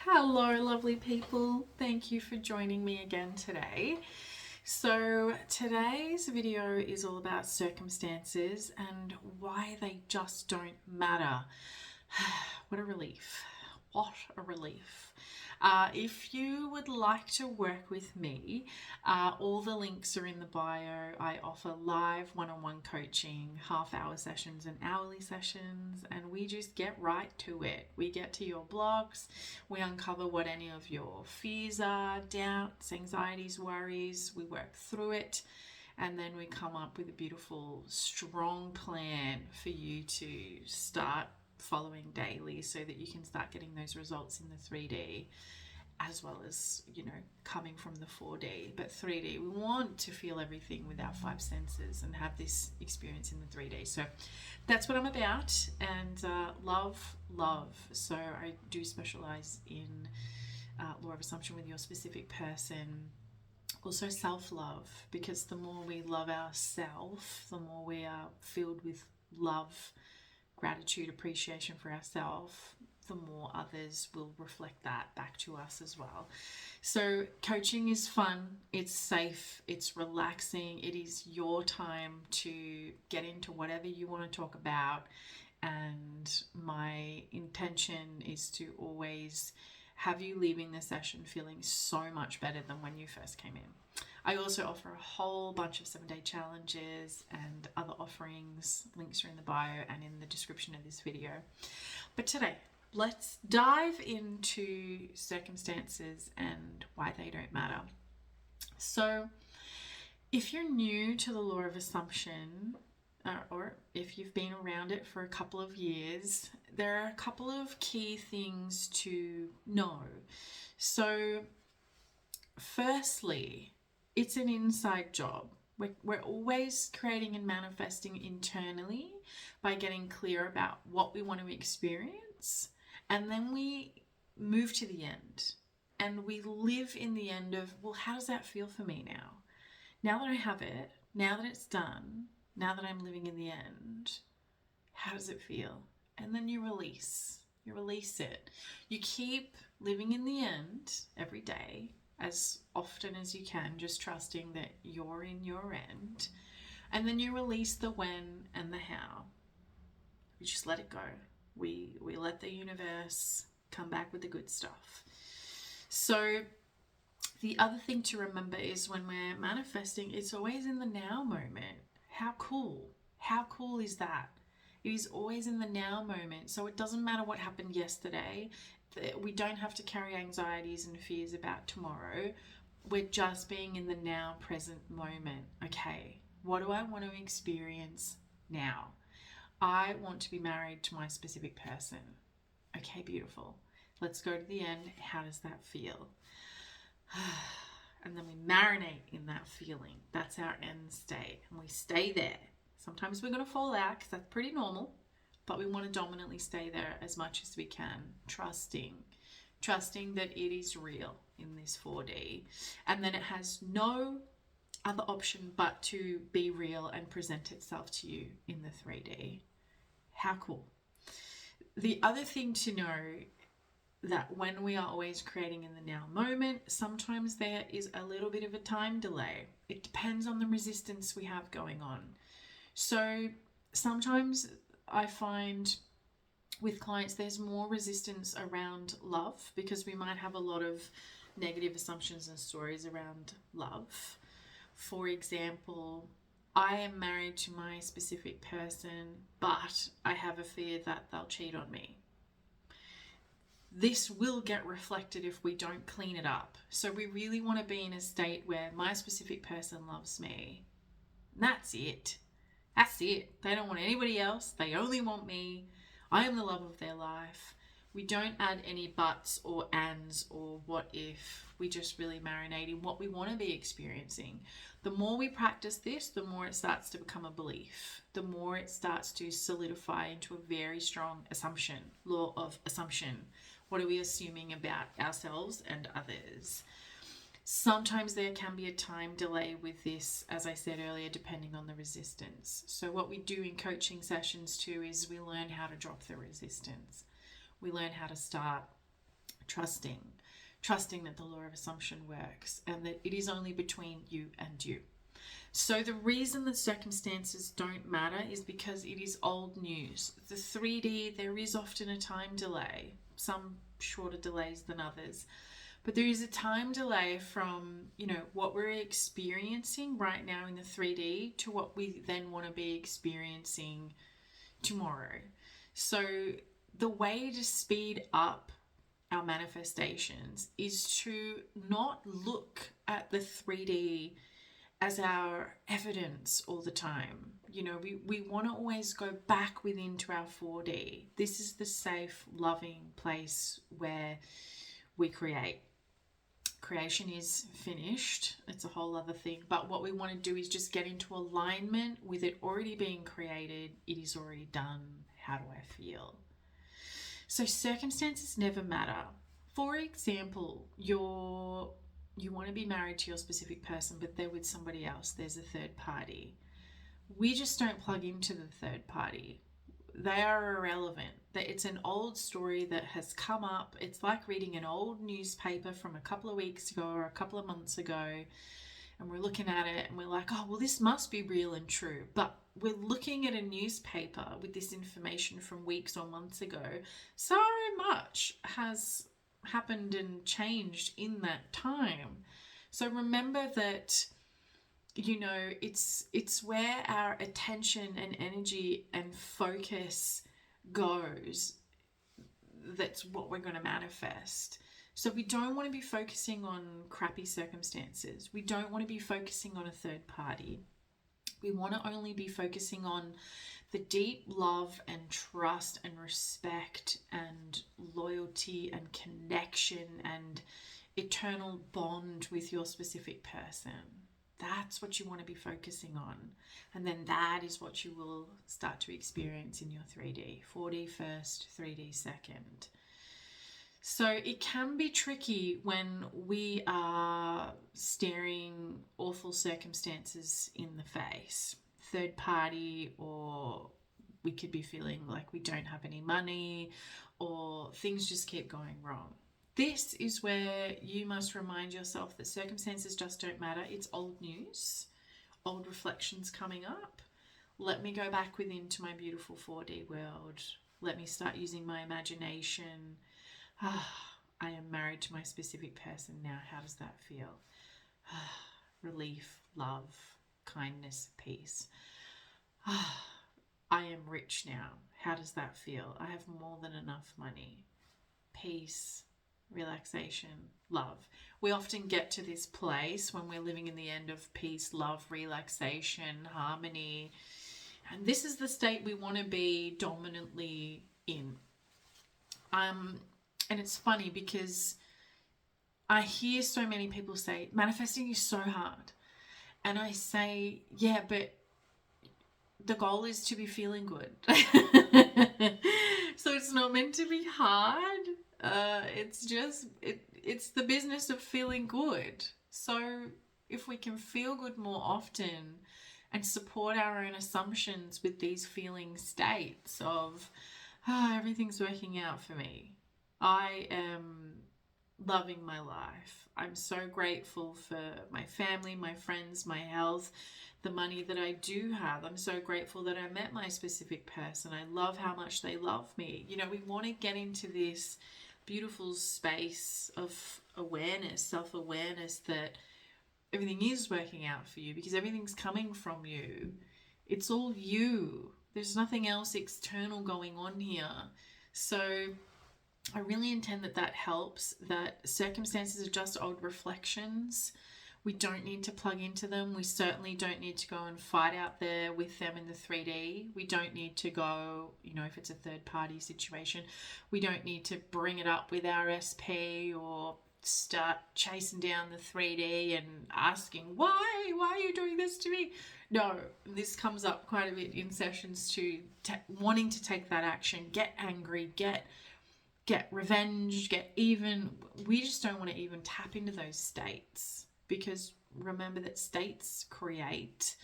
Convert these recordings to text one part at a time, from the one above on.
Hello, lovely people. Thank you for joining me again today. So, today's video is all about circumstances and why they just don't matter. What a relief. What a relief. If you would like to work with me, all the links are in the bio. I offer live one on one coaching, half-hour sessions, and hourly sessions, and we just get right to it. We get to your blocks, we uncover what any of your fears are, doubts, anxieties, worries, we work through it. And then we come up with a beautiful, strong plan for you to start following daily so that you can start getting those results in the 3D as well as, coming from the 4D. But 3D, we want to feel everything with our five senses and have this experience in the 3D. So that's what I'm about. And love. So I do specialize in law of assumption with your specific person. Also self-love, because the more we love ourselves, the more we are filled with love, gratitude, appreciation for ourselves, the more others will reflect that back to us as well. So coaching is fun, it's safe, it's relaxing, it is your time to get into whatever you want to talk about. And my intention is to always have you leaving the session feeling so much better than when you first came in. I also offer a whole bunch of 7-day challenges and other offerings. Links are in the bio and in the description of this video. But today, let's dive into circumstances and why they don't matter. So, if you're new to the law of assumption, or if you've been around it for a couple of years, there are a couple of key things to know. So, firstly, it's an inside job. We're always creating and manifesting internally by getting clear about what we want to experience. And then we move to the end and we live in the end of, well, how does that feel for me now? Now that I have it, now that it's done, now that I'm living in the end, how does it feel? And then you release it. You keep living in the end every day as often as you can, just trusting that you're in your end. And then you release the when and the how. We just let it go. We let the universe come back with the good stuff. So the other thing to remember is when we're manifesting, it's always in the now moment. How cool is that? It is always in the now moment. So it doesn't matter what happened yesterday. We don't have to carry anxieties and fears about tomorrow. We're just being in the now present moment. Okay, what do I want to experience now? I want to be married to my specific person. Okay, beautiful. Let's go to the end. How does that feel? And then we marinate in that feeling. That's our end state. And we stay there. Sometimes we're going to fall out because that's pretty normal. But we want to dominantly stay there as much as we can. Trusting that it is real in this 4D. And then it has no other option but to be real and present itself to you in the 3D. How cool. The other thing to know that when we are always creating in the now moment, sometimes there is a little bit of a time delay. It depends on the resistance we have going on. So sometimes I find with clients there's more resistance around love because we might have a lot of negative assumptions and stories around love. For example, I am married to my specific person, but I have a fear that they'll cheat on me. This will get reflected if we don't clean it up. So we really want to be in a state where my specific person loves me. And that's it. That's it. They don't want anybody else. They only want me. I am the love of their life. We don't add any buts or ands or what if. We just really marinate in what we want to be experiencing. The more we practice this, the more it starts to become a belief. The more it starts to solidify into a very strong assumption, law of assumption. What are we assuming about ourselves and others? Sometimes there can be a time delay with this, as I said earlier, depending on the resistance. So what we do in coaching sessions too is we learn how to drop the resistance. We learn how to start trusting that the law of assumption works and that it is only between you and you. So the reason that circumstances don't matter is because it is old news. The 3D, there is often a time delay, some shorter delays than others, but there is a time delay from, what we're experiencing right now in the 3D to what we then want to be experiencing tomorrow. So the way to speed up our manifestations is to not look at the 3D as our evidence all the time. We want to always go back within to our 4D. This is the safe, loving place where we create. Creation is finished. It's a whole other thing. But what we want to do is just get into alignment with it already being created. It is already done. How do I feel? So circumstances never matter. For example, you want to be married to your specific person, but they're with somebody else. There's a third party. We just don't plug into the third party. They are irrelevant. It's an old story that has come up. It's like reading an old newspaper from a couple of weeks ago or a couple of months ago, and we're looking at it and we're like, oh, well, this must be real and true. But we're looking at a newspaper with this information from weeks or months ago. So much has happened and changed in that time. So remember that, it's where our attention and energy and focus goes. That's what we're going to manifest. So we don't want to be focusing on crappy circumstances. We don't want to be focusing on a third party. We want to only be focusing on the deep love and trust and respect and loyalty and connection and eternal bond with your specific person. That's what you want to be focusing on. And then that is what you will start to experience in your 3D. 4D first, 3D second. So it can be tricky when we are staring awful circumstances in the face. Third party, or we could be feeling like we don't have any money, or things just keep going wrong. This is where you must remind yourself that circumstances just don't matter. It's old news, old reflections coming up. Let me go back within to my beautiful 4D world. Let me start using my imagination. I am married to my specific person now. How does that feel? Relief, love, kindness, peace. I am rich now. How does that feel? I have more than enough money. Peace, relaxation, love. We often get to this place when we're living in the end of peace, love, relaxation, harmony. And this is the state we want to be dominantly in. And it's funny because I hear so many people say, manifesting is so hard. And I say, yeah, but the goal is to be feeling good. So it's not meant to be hard. It's the business of feeling good. So if we can feel good more often and support our own assumptions with these feeling states of, everything's working out for me. I am loving my life. I'm so grateful for my family, my friends, my health, the money that I do have. I'm so grateful that I met my specific person. I love how much they love me. We want to get into this beautiful space of awareness, self-awareness that everything is working out for you because everything's coming from you. It's all you. There's nothing else external going on here. So I really intend that helps, that circumstances are just old reflections. We don't need to plug into them. We certainly don't need to go and fight out there with them in the 3D. We don't need to go, if it's a third party situation, we don't need to bring it up with our SP or start chasing down the 3D and asking, why are you doing this to me? No, this comes up quite a bit in sessions too, wanting to take that action, get angry, get revenge, get even. We just don't want to even tap into those states because remember that states create.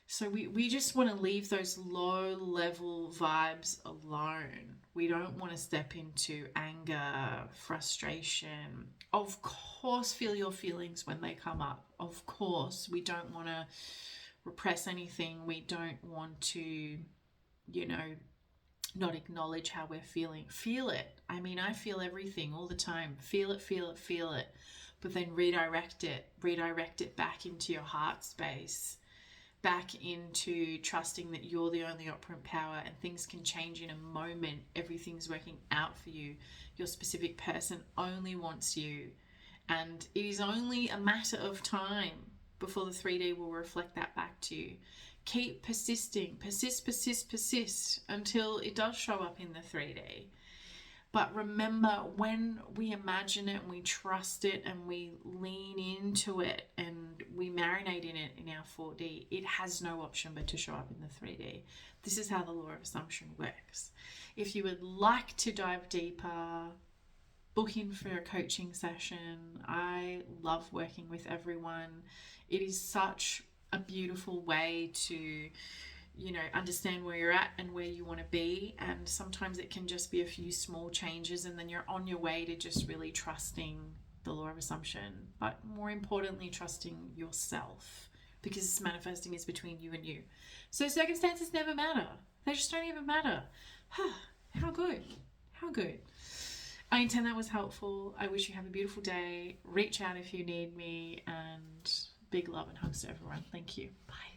So we just want to leave those low level vibes alone. We don't want to step into anger, frustration. Of course, feel your feelings when they come up. Of course, we don't want to repress anything. We don't want to, not acknowledge how we're feeling. Feel it. I mean, I feel everything all the time. Feel it, feel it, feel it. But then redirect it back into your heart space, back into trusting that you're the only operant power and things can change in a moment. Everything's working out for you. Your specific person only wants you. And it is only a matter of time before the 3D will reflect that back to you. Keep persisting, persist until it does show up in the 3D. But remember, when we imagine it and we trust it and we lean into it and we marinate in it in our 4D, it has no option but to show up in the 3D. This is how the law of assumption works. If you would like to dive deeper, book in for a coaching session. I love working with everyone. It is such a beautiful way to understand where you're at and where you want to be. And sometimes it can just be a few small changes and then you're on your way to just really trusting the law of assumption, but more importantly, trusting yourself, because this manifesting is between you and you. So circumstances never matter. They just don't even matter. How good. I intend that was helpful. I wish you have a beautiful day. Reach out if you need me, and big love and hugs to everyone. Thank you. Bye.